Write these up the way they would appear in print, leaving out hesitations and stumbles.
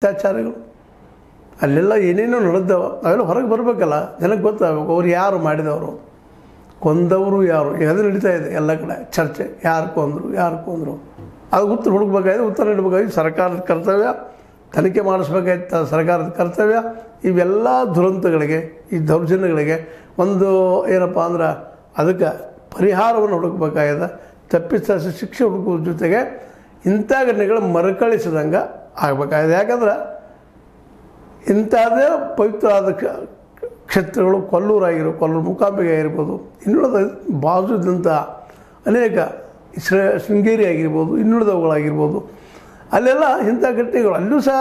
ಅತ್ಯಾಚಾರಗಳು ಅಲ್ಲೆಲ್ಲ ಏನೇನೋ ನಡೆದವ ಅವೆಲ್ಲ ಹೊರಗೆ ಬರಬೇಕಲ್ಲ, ಜನಕ್ಕೆ ಗೊತ್ತಾಗಬೇಕು ಅವ್ರು ಯಾರು ಮಾಡಿದವರು, ಕೊಂದವರು ಯಾರು, ಅದು ನಡೀತಾ ಇದೆ ಎಲ್ಲ ಕಡೆ ಚರ್ಚೆ, ಯಾರು ಕೊಂದರು ಅದು ಉತ್ತರ ಹುಡುಕ್ಬೇಕಾಯ್ತು, ಉತ್ತರ ನೀಡಬೇಕಾಗಿತ್ತು ಸರ್ಕಾರದ ಕರ್ತವ್ಯ, ತನಿಖೆ ಮಾಡಿಸ್ಬೇಕಾಯ್ತು ಸರ್ಕಾರದ ಕರ್ತವ್ಯ. ಇವೆಲ್ಲ ದುರಂತಗಳಿಗೆ, ಈ ದೌರ್ಜನ್ಯಗಳಿಗೆ ಒಂದು ಏನಪ್ಪ ಅಂದ್ರೆ ಅದಕ್ಕೆ ಪರಿಹಾರವನ್ನು ಹುಡುಕಬೇಕಾಗಿದೆ, ತಪ್ಪಿತ ಶಿಕ್ಷೆ ಹುಡುಕುವ ಜೊತೆಗೆ ಇಂಥ ಘಟನೆಗಳು ಮರುಕಳಿಸಿದಂಗೆ ಆಗಬೇಕಾಗಿದೆ. ಯಾಕಂದ್ರೆ ಇಂಥದ್ದೇ ಪವಿತ್ರವಾದ ಕ್ಷೇತ್ರಗಳು ಕೊಲ್ಲೂರು ಮೂಕಾಂಬಿಕೆ ಆಗಿರ್ಬೋದು, ಇನ್ನುಳಿದ ಬಾಜುದಂಥ ಅನೇಕ ಶೃಂಗೇರಿ ಆಗಿರ್ಬೋದು, ಇನ್ನುಳಿದವುಗಳಾಗಿರ್ಬೋದು, ಅಲ್ಲೆಲ್ಲ ಇಂಥ ಘಟನೆಗಳು ಅಲ್ಲೂ ಸಹ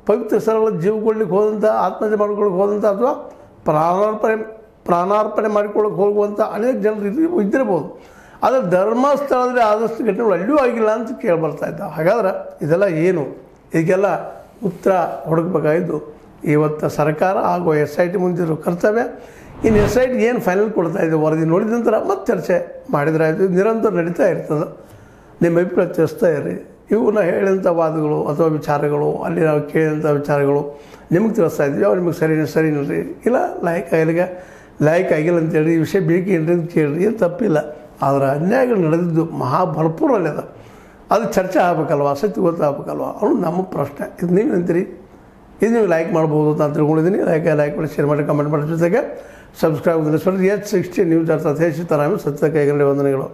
ಪವಿತ್ರ ಸ್ಥಳಗಳ ಜೀವಗೊಳ್ಳಿಕ್ಕೆ ಹೋದಂಥ, ಆತ್ಮಹತ್ಯೆ ಮಾಡ್ಕೊಳ್ಳಿಕ್ಕೆ ಹೋದಂಥ ಅಥವಾ ಪ್ರಾಣಾರ್ಪಣೆ ಮಾಡಿಕೊಳ್ಳಕ್ಕೆ ಹೋಗುವಂಥ ಅನೇಕ ಜನರು ಇದ್ದಿರ್ಬೋದು. ಆದರೆ ಧರ್ಮಸ್ಥಳದಲ್ಲಿ ಆದಷ್ಟು ಘಟನೆಗಳು ಅಲ್ಲೂ ಆಗಿಲ್ಲ ಅಂತ ಕೇಳಿಬರ್ತಾ ಇದ್ದ. ಹಾಗಾದ್ರೆ ಇದೆಲ್ಲ ಏನು, ಇದಕ್ಕೆಲ್ಲ ಉತ್ತರ ಹುಡುಕಬೇಕಾಗಿದ್ದು ಇವತ್ತು ಸರ್ಕಾರ ಹಾಗೂ SIT ಮುಂದಿರೋ ಕರ್ತವ್ಯ. ಇನ್ನು SIT ಏನು ಫೈನಲ್ ಕೊಡ್ತಾ ಇದೆ ವರದಿ ನೋಡಿದ ನಂತರ ಮತ್ತೆ ಚರ್ಚೆ ಮಾಡಿದ್ರೆ ಇದು ನಿರಂತರ ನಡೀತಾ ಇರ್ತದೆ. ನಿಮ್ಮ ಅಭಿಪ್ರಾಯ ತಿಳಿಸ್ತಾ ಇರ್ರಿ. ಇವನ್ನ ಹೇಳಿದಂಥ ವಾದಗಳು ಅಥವಾ ವಿಚಾರಗಳು, ಅಲ್ಲಿ ನಾವು ಕೇಳಿದಂಥ ವಿಚಾರಗಳು ನಿಮಗೆ ತಿಳಿಸ್ತಾ ಇದ್ವಿ, ಅವ್ರು ನಿಮಗೆ ಸರಿ ನೋಡ್ರಿ, ಇಲ್ಲ ಲೈಕ್ ಆಗಿಲ್ಲ ಅಂತೇಳಿ ಈ ವಿಷಯ ಬೇಕಿ ಏನ್ರಿ ಅಂತ ಕೇಳ್ರಿ, ಏನು ತಪ್ಪಿಲ್ಲ. ಆದರೆ ಅನ್ಯಾಯಗಳು ನಡೆದಿದ್ದು ಭರ್ಪೂರ ಅದ, ಅದು ಚರ್ಚೆ ಆಗಬೇಕಲ್ವ, ಸತ್ಯ ಗೊತ್ತಾಗಬೇಕಲ್ವ, ಅವನು ನಮ್ಮ ಪ್ರಶ್ನೆ. ಇದು ನೀವು ಅಂತೀರಿ, ಇದು ನೀವು ಲೈಕ್ ಮಾಡ್ಬೋದು ಅಂತ ತಿಳ್ಕೊಂಡಿದ್ದೀನಿ. ಲೈಕ್ ಮಾಡಿ, ಶೇರ್ ಮಾಡಿ, ಕಮೆಂಟ್ ಮಾಡಿ, ಜೊತೆಗೆ ಸಬ್ಸ್ಕ್ರೈಬ್ H60 ನ್ಯೂಸ್ ಅರ್ಥಾತ್ ಸತ್ಯ ಕೈಗಂಡೆ ವಂದನೆಗಳು.